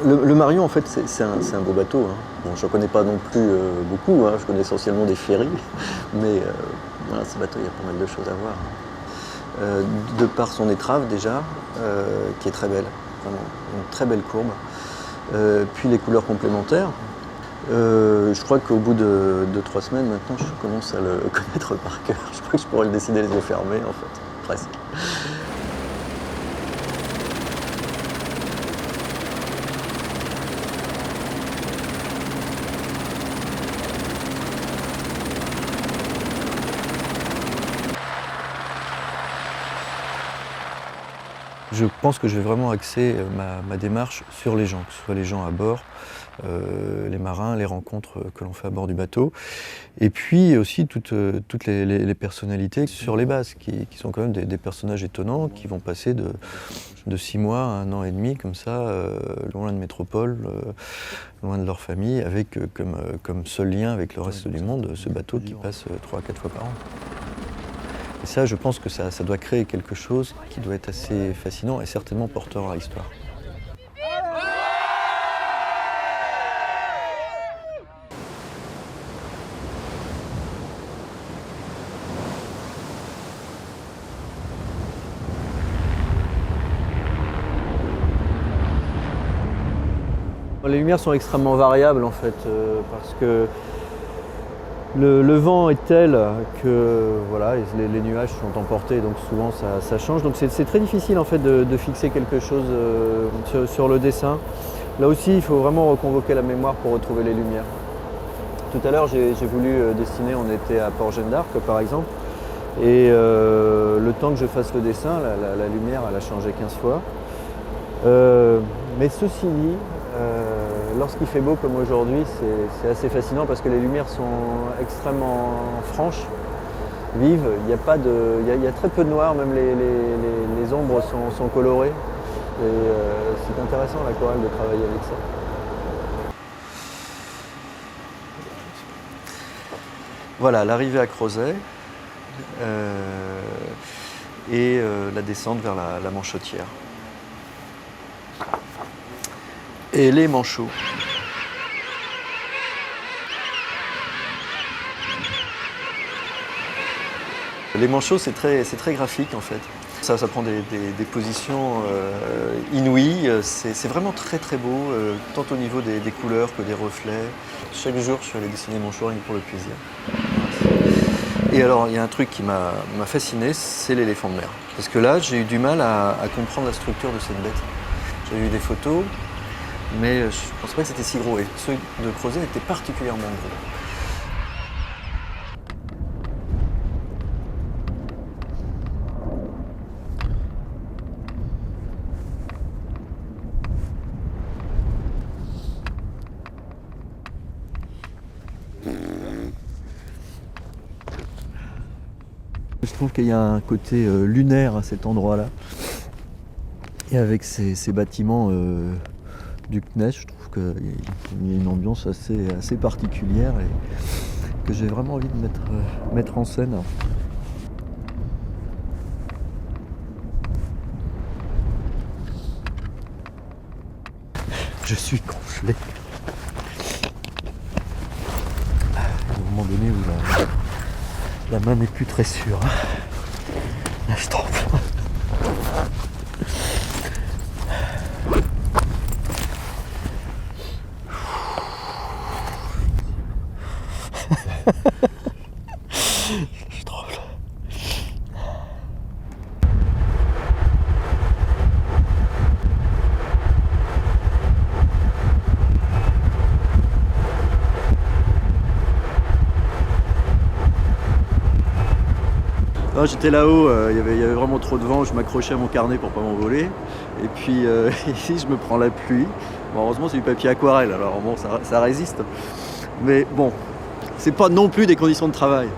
Le Marion, en fait, c'est un beau bateau, hein. Bon, je ne connais pas non plus beaucoup, hein. Je connais essentiellement des ferries, mais voilà, ce bateau, il y a pas mal de choses à voir. De par son étrave déjà, qui est très belle, vraiment une très belle courbe. Puis les couleurs complémentaires. Je crois qu'au bout de 3 semaines maintenant, je commence à le connaître par cœur. Je crois que je pourrais le dessiner les yeux fermés en fait, presque. Je pense que je vais vraiment axer ma démarche sur les gens, que ce soit les gens à bord, les marins, les rencontres que l'on fait à bord du bateau, et puis aussi toutes les personnalités sur les bases, qui sont quand même des personnages étonnants, qui vont passer de 6 mois à 1 an et demi, comme ça, loin de métropole, loin de leur famille, avec comme seul lien avec le reste du monde, ce bateau qui passe 3 à 4 fois par an. Et ça, je pense que ça doit créer quelque chose qui doit être assez fascinant et certainement porteur à l'histoire. Les lumières sont extrêmement variables en fait, parce que le vent est tel que voilà, les nuages sont emportés, donc souvent ça change. Donc c'est très difficile en fait de fixer quelque chose sur le dessin. Là aussi, il faut vraiment reconvoquer la mémoire pour retrouver les lumières. Tout à l'heure, j'ai voulu dessiner, on était à Port-Jeanne d'Arc par exemple, et le temps que je fasse le dessin, la lumière elle a changé 15 fois. Mais ceci dit, lorsqu'il fait beau comme aujourd'hui, c'est assez fascinant parce que les lumières sont extrêmement franches, vives. Il y a très peu de noir, même les ombres sont colorées. Et c'est intéressant l'aquarelle de travailler avec ça. Voilà, l'arrivée à Crozet et la descente vers la Manchotière. Et les manchots. Les manchots, c'est très graphique en fait. Ça prend des positions inouïes. C'est vraiment très très beau, tant au niveau des couleurs que des reflets. Chaque jour, je suis allé dessiner manchots rien que pour le plaisir. Et alors, il y a un truc qui m'a fasciné, c'est l'éléphant de mer. Parce que là, j'ai eu du mal à comprendre la structure de cette bête. J'ai eu des photos, mais je ne pensais pas que c'était si gros. Et ceux de Crozet étaient particulièrement gros. Je trouve qu'il y a un côté lunaire à cet endroit-là. Et avec ces bâtiments du CNES, je trouve qu'il y a une ambiance assez particulière et que j'ai vraiment envie de mettre en scène. Je suis congelé. À un moment donné où la main n'est plus très sûre. Là, je tremble. Je tremble. J'étais là-haut, il y avait vraiment trop de vent, je m'accrochais à mon carnet pour pas m'envoler. Et puis ici je me prends la pluie. Bon, heureusement c'est du papier aquarelle, alors bon ça résiste. Mais bon, c'est pas non plus des conditions de travail.